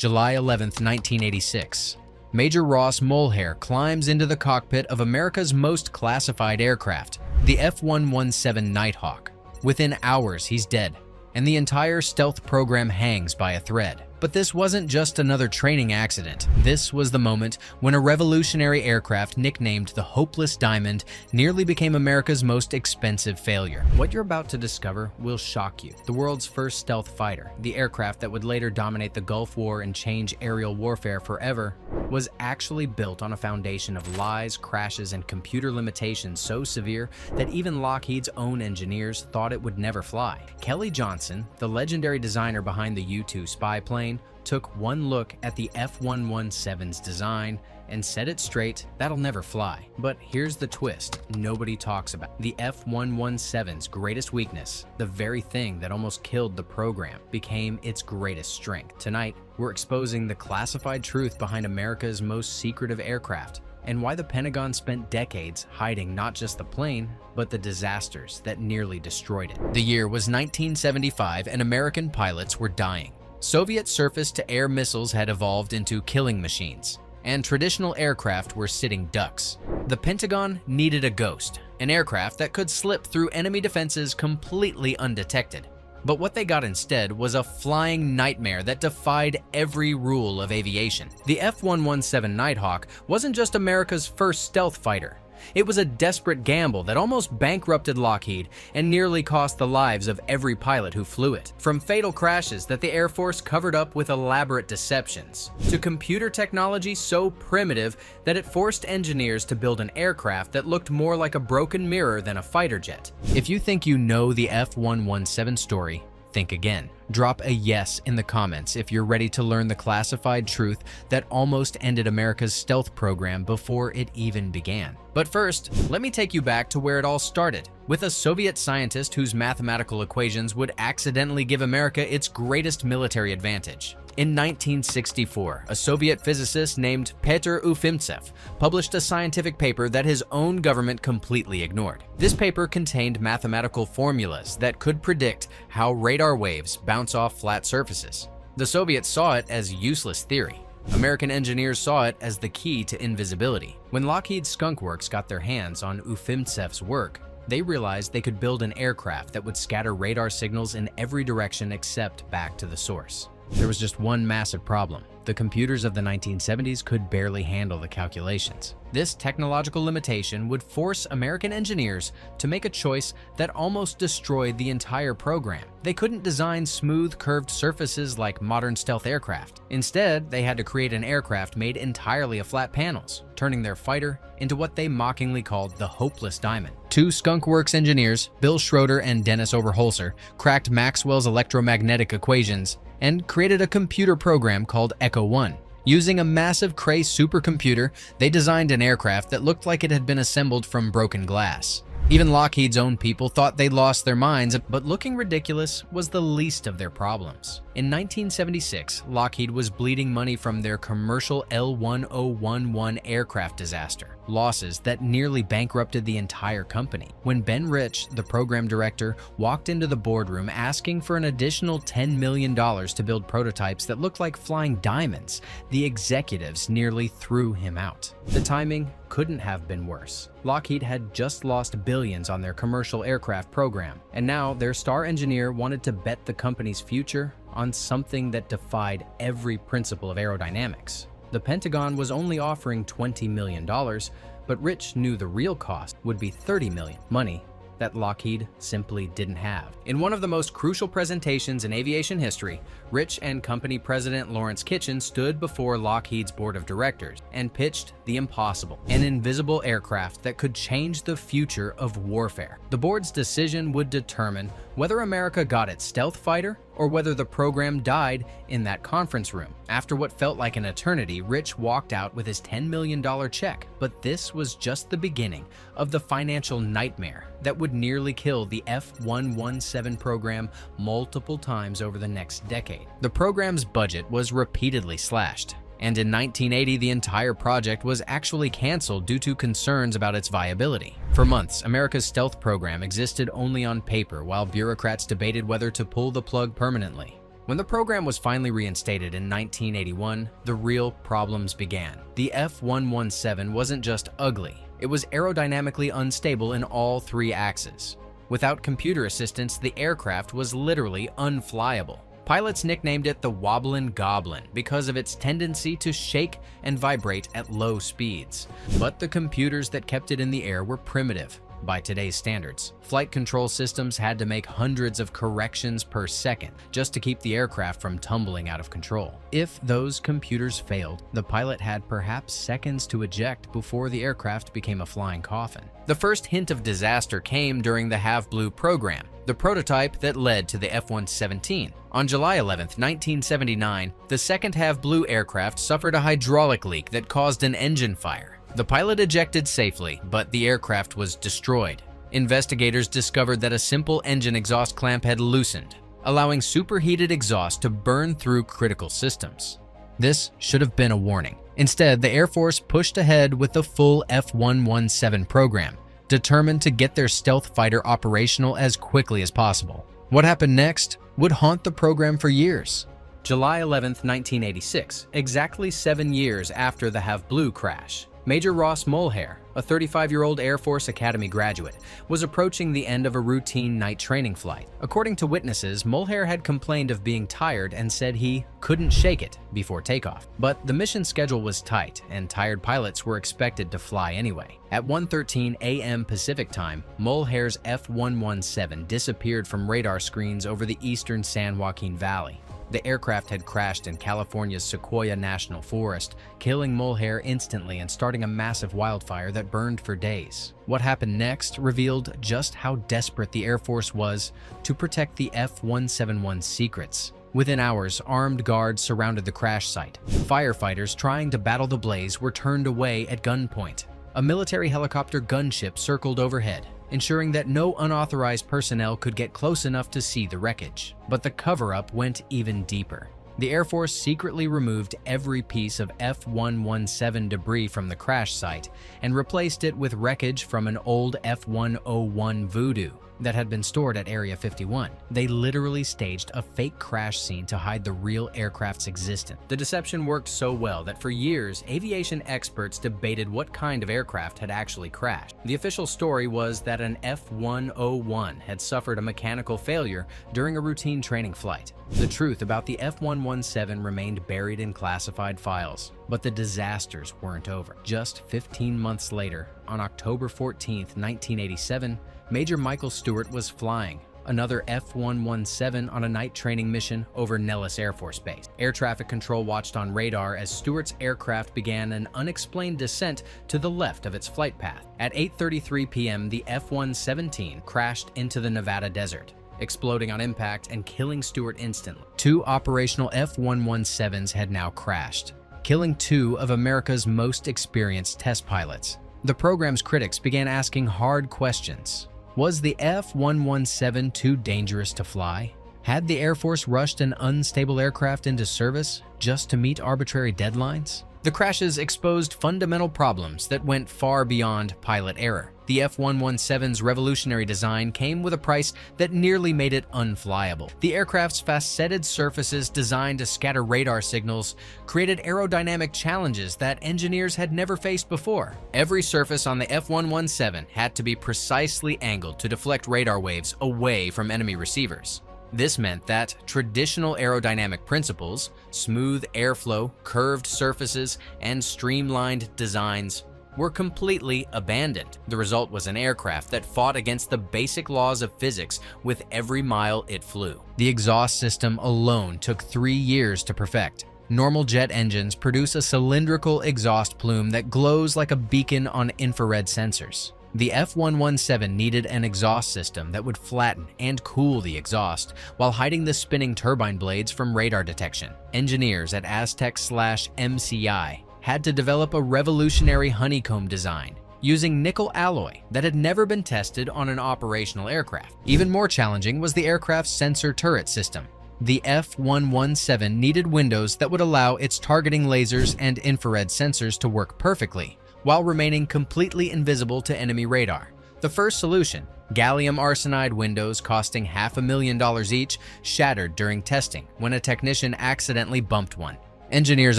July 11, 1986. Major Ross Mulhare climbs into the cockpit of America's most classified aircraft, the F-117 Nighthawk. Within hours, he's dead, and the entire stealth program hangs by a thread. But this wasn't just another training accident. This was the moment when a revolutionary aircraft nicknamed the Hopeless Diamond nearly became America's most expensive failure. What you're about to discover will shock you. The world's first stealth fighter, the aircraft that would later dominate the Gulf War and change aerial warfare forever, was actually built on a foundation of lies, crashes, and computer limitations so severe that even Lockheed's own engineers thought it would never fly. Kelly Johnson, the legendary designer behind the U-2 spy plane, took one look at the F-117's design and set it straight, that'll never fly. But here's the twist nobody talks about. The F-117's greatest weakness, the very thing that almost killed the program, became its greatest strength. Tonight, we're exposing the classified truth behind America's most secretive aircraft and why the Pentagon spent decades hiding not just the plane, but the disasters that nearly destroyed it. The year was 1975 and American pilots were dying. Soviet surface-to-air missiles had evolved into killing machines, and traditional aircraft were sitting ducks. The Pentagon needed a ghost, an aircraft that could slip through enemy defenses completely undetected. But what they got instead was a flying nightmare that defied every rule of aviation. The F-117 Nighthawk wasn't just America's first stealth fighter. It was a desperate gamble that almost bankrupted Lockheed and nearly cost the lives of every pilot who flew it. From fatal crashes that the Air Force covered up with elaborate deceptions, to computer technology so primitive that it forced engineers to build an aircraft that looked more like a broken mirror than a fighter jet. If you think you know the F-117 story, think again. Drop a yes in the comments if you're ready to learn the classified truth that almost ended America's stealth program before it even began. But first, let me take you back to where it all started, with a Soviet scientist whose mathematical equations would accidentally give America its greatest military advantage. In 1964, a Soviet physicist named Petr Ufimtsev published a scientific paper that his own government completely ignored. This paper contained mathematical formulas that could predict how radar waves bounce off flat surfaces. The Soviets saw it as useless theory. American engineers saw it as the key to invisibility. When Lockheed Skunk Works got their hands on Ufimtsev's work, they realized they could build an aircraft that would scatter radar signals in every direction except back to the source. There was just one massive problem. The computers of the 1970s could barely handle the calculations. This technological limitation would force American engineers to make a choice that almost destroyed the entire program. They couldn't design smooth, curved surfaces like modern stealth aircraft. Instead, they had to create an aircraft made entirely of flat panels, turning their fighter into what they mockingly called the Hopeless Diamond. Two Skunk Works engineers, Bill Schroeder and Dennis Overholser, cracked Maxwell's electromagnetic equations and created a computer program called Echo 1. Using a massive Cray supercomputer, they designed an aircraft that looked like it had been assembled from broken glass. Even Lockheed's own people thought they'd lost their minds, but looking ridiculous was the least of their problems. In 1976, Lockheed was bleeding money from their commercial L-1011 aircraft disaster, losses that nearly bankrupted the entire company. When Ben Rich, the program director, walked into the boardroom asking for an additional $10 million to build prototypes that looked like flying diamonds, the executives nearly threw him out. The timing couldn't have been worse. Lockheed had just lost billions on their commercial aircraft program, and now their star engineer wanted to bet the company's future on something that defied every principle of aerodynamics. The Pentagon was only offering $20 million, but Rich knew the real cost would be $30 million, money that Lockheed simply didn't have. In one of the most crucial presentations in aviation history, Rich and company president Lawrence Kitchen stood before Lockheed's board of directors and pitched the impossible, an invisible aircraft that could change the future of warfare. The board's decision would determine whether America got its stealth fighter or whether the program died in that conference room. After what felt like an eternity, Rich walked out with his $10 million check. But this was just the beginning of the financial nightmare that would nearly kill the F-117 program multiple times over the next decade. The program's budget was repeatedly slashed, and in 1980 the entire project was actually canceled due to concerns about its viability. For months, America's stealth program existed only on paper while bureaucrats debated whether to pull the plug permanently. When the program was finally reinstated in 1981, the real problems began. The F-117 wasn't just ugly, it was aerodynamically unstable in all three axes. Without computer assistance, the aircraft was literally unflyable. Pilots nicknamed it the Wobblin Goblin because of its tendency to shake and vibrate at low speeds. But the computers that kept it in the air were primitive by today's standards. Flight control systems had to make hundreds of corrections per second just to keep the aircraft from tumbling out of control. If those computers failed, the pilot had perhaps seconds to eject before the aircraft became a flying coffin. The first hint of disaster came during the Have Blue program, the prototype that led to the F-117. On July 11, 1979, the second Have Blue aircraft suffered a hydraulic leak that caused an engine fire. The pilot ejected safely, but the aircraft was destroyed. Investigators discovered that a simple engine exhaust clamp had loosened, allowing superheated exhaust to burn through critical systems. This should have been a warning. Instead, the Air Force pushed ahead with the full F-117 program, determined to get their stealth fighter operational as quickly as possible. What happened next would haunt the program for years. July 11, 1986, exactly 7 years after the Have Blue crash, Major Ross Mulhare, a 35-year-old Air Force Academy graduate, was approaching the end of a routine night training flight. According to witnesses, Mulhare had complained of being tired and said he couldn't shake it before takeoff. But the mission schedule was tight, and tired pilots were expected to fly anyway. At 1:13 a.m. Pacific time, Mulhare's F-117 disappeared from radar screens over the eastern San Joaquin Valley. The aircraft had crashed in California's Sequoia National Forest, killing Mulhare instantly and starting a massive wildfire that burned for days. What happened next revealed just how desperate the Air Force was to protect the F-171's secrets. Within hours, armed guards surrounded the crash site. Firefighters trying to battle the blaze were turned away at gunpoint. A military helicopter gunship circled overhead, ensuring that no unauthorized personnel could get close enough to see the wreckage. But the cover-up went even deeper. The Air Force secretly removed every piece of F-117 debris from the crash site and replaced it with wreckage from an old F-101 Voodoo that had been stored at Area 51. They literally staged a fake crash scene to hide the real aircraft's existence. The deception worked so well that for years, aviation experts debated what kind of aircraft had actually crashed. The official story was that an F-101 had suffered a mechanical failure during a routine training flight. The truth about the F-117 remained buried in classified files, but the disasters weren't over. Just 15 months later, on October 14, 1987, Major Michael Stewart was flying another F-117 on a night training mission over Nellis Air Force Base. Air traffic control watched on radar as Stewart's aircraft began an unexplained descent to the left of its flight path. At 8:33 p.m., the F-117 crashed into the Nevada desert, exploding on impact and killing Stewart instantly. 2 operational F-117s had now crashed, killing 2 of America's most experienced test pilots. The program's critics began asking hard questions. Was the F-117 too dangerous to fly? Had the Air Force rushed an unstable aircraft into service just to meet arbitrary deadlines? The crashes exposed fundamental problems that went far beyond pilot error. The F-117's revolutionary design came with a price that nearly made it unflyable. The aircraft's faceted surfaces designed to scatter radar signals created aerodynamic challenges that engineers had never faced before. Every surface on the F-117 had to be precisely angled to deflect radar waves away from enemy receivers. This meant that traditional aerodynamic principles, smooth airflow, curved surfaces, and streamlined designs were completely abandoned. The result was an aircraft that fought against the basic laws of physics with every mile it flew. The exhaust system alone took 3 years to perfect. Normal jet engines produce a cylindrical exhaust plume that glows like a beacon on infrared sensors. The F-117 needed an exhaust system that would flatten and cool the exhaust while hiding the spinning turbine blades from radar detection. Engineers at Aztec/MCI had to develop a revolutionary honeycomb design using nickel alloy that had never been tested on an operational aircraft. Even more challenging was the aircraft's sensor turret system. The F-117 needed windows that would allow its targeting lasers and infrared sensors to work perfectly, while remaining completely invisible to enemy radar. The first solution, Gallium arsenide windows costing $500,000 each shattered during testing when a technician accidentally bumped one. Engineers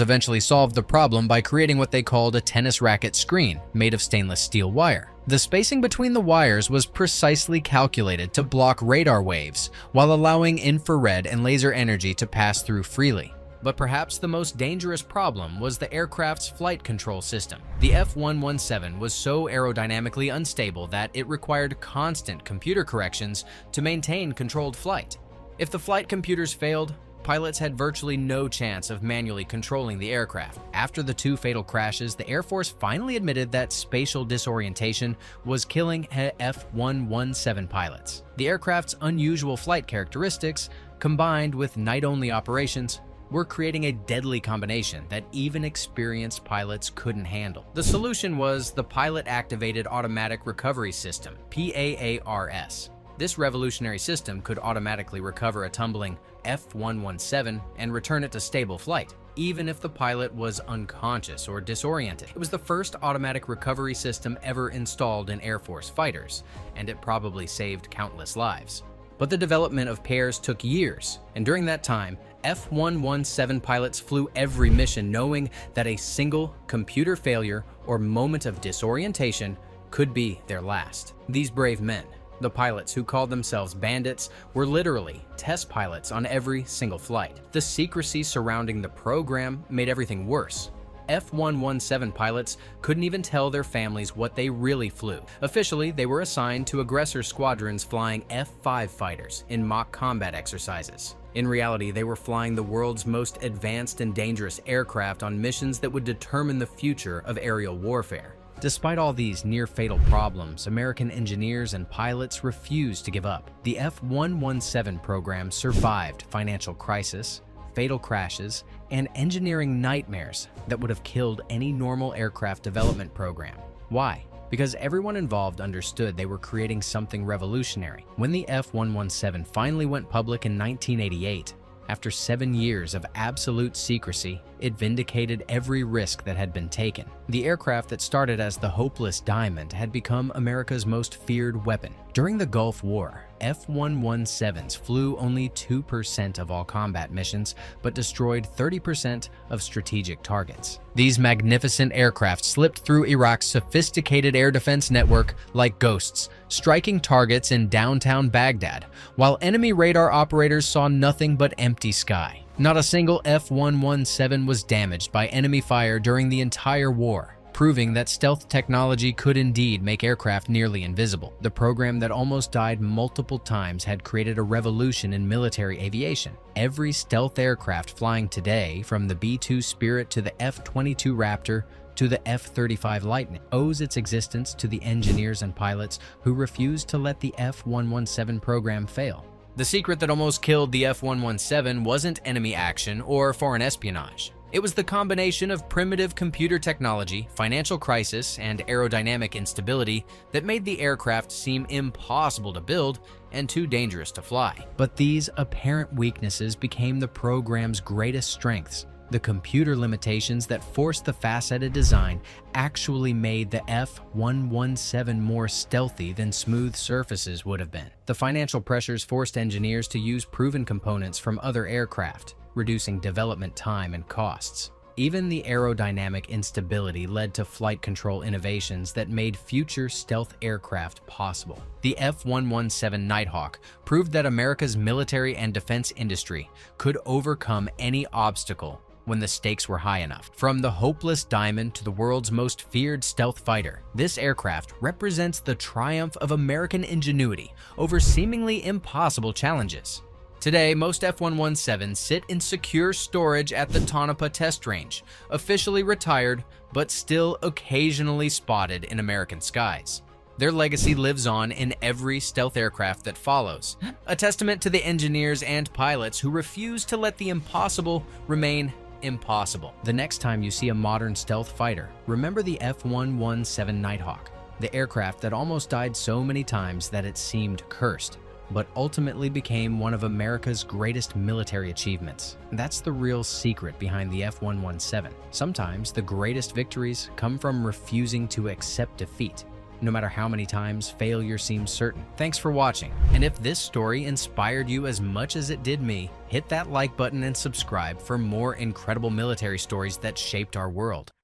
eventually solved the problem by creating what they called a tennis racket screen made of stainless steel wire. The spacing between the wires was precisely calculated to block radar waves while allowing infrared and laser energy to pass through freely. But perhaps the most dangerous problem was the aircraft's flight control system. The F-117 was so aerodynamically unstable that it required constant computer corrections to maintain controlled flight. If the flight computers failed, pilots had virtually no chance of manually controlling the aircraft. After the 2 fatal crashes, the Air Force finally admitted that spatial disorientation was killing F-117 pilots. The aircraft's unusual flight characteristics, combined with night-only operations, were creating a deadly combination that even experienced pilots couldn't handle. The solution was the Pilot-Activated Automatic Recovery System, PAARS. This revolutionary system could automatically recover a tumbling F-117 and return it to stable flight, even if the pilot was unconscious or disoriented. It was the first automatic recovery system ever installed in Air Force fighters, and it probably saved countless lives. But the development of PAARS took years, and during that time, F-117 pilots flew every mission knowing that a single computer failure or moment of disorientation could be their last. These brave men, the pilots who called themselves bandits, were literally test pilots on every single flight. The secrecy surrounding the program made everything worse. F-117 pilots couldn't even tell their families what they really flew. Officially, they were assigned to aggressor squadrons flying F-5 fighters in mock combat exercises. In reality, they were flying the world's most advanced and dangerous aircraft on missions that would determine the future of aerial warfare. Despite all these near-fatal problems, American engineers and pilots refused to give up. The F-117 program survived financial crisis, fatal crashes, and engineering nightmares that would have killed any normal aircraft development program. Why? Because everyone involved understood they were creating something revolutionary. When the F-117 finally went public in 1988, after 7 years of absolute secrecy, it vindicated every risk that had been taken. The aircraft that started as the hopeless diamond had become America's most feared weapon. During the Gulf War, F-117s flew only 2% of all combat missions, but destroyed 30% of strategic targets. These magnificent aircraft slipped through Iraq's sophisticated air defense network like ghosts, striking targets in downtown Baghdad, while enemy radar operators saw nothing but empty sky. Not a single F-117 was damaged by enemy fire during the entire war, proving that stealth technology could indeed make aircraft nearly invisible. The program that almost died multiple times had created a revolution in military aviation. Every stealth aircraft flying today, from the B-2 Spirit to the F-22 Raptor to the F-35 Lightning, owes its existence to the engineers and pilots who refused to let the F-117 program fail. The secret that almost killed the F-117 wasn't enemy action or foreign espionage. It was the combination of primitive computer technology, financial crisis, and aerodynamic instability that made the aircraft seem impossible to build and too dangerous to fly. But these apparent weaknesses became the program's greatest strengths. The computer limitations that forced the faceted design actually made the F-117 more stealthy than smooth surfaces would have been. The financial pressures forced engineers to use proven components from other aircraft, reducing development time and costs. Even the aerodynamic instability led to flight control innovations that made future stealth aircraft possible. The F-117 Nighthawk proved that America's military and defense industry could overcome any obstacle when the stakes were high enough. From the hopeless diamond to the world's most feared stealth fighter, this aircraft represents the triumph of American ingenuity over seemingly impossible challenges. Today, most F-117s sit in secure storage at the Tonopah Test Range, officially retired but still occasionally spotted in American skies. Their legacy lives on in every stealth aircraft that follows, a testament to the engineers and pilots who refuse to let the impossible remain impossible. The next time you see a modern stealth fighter, remember the F-117 Nighthawk, the aircraft that almost died so many times that it seemed cursed, but ultimately became one of America's greatest military achievements. That's the real secret behind the F-117. Sometimes the greatest victories come from refusing to accept defeat. no matter how many times failure seems certain. Thanks for watching. And if this story inspired you as much as it did me, hit that like button and subscribe for more incredible military stories that shaped our world.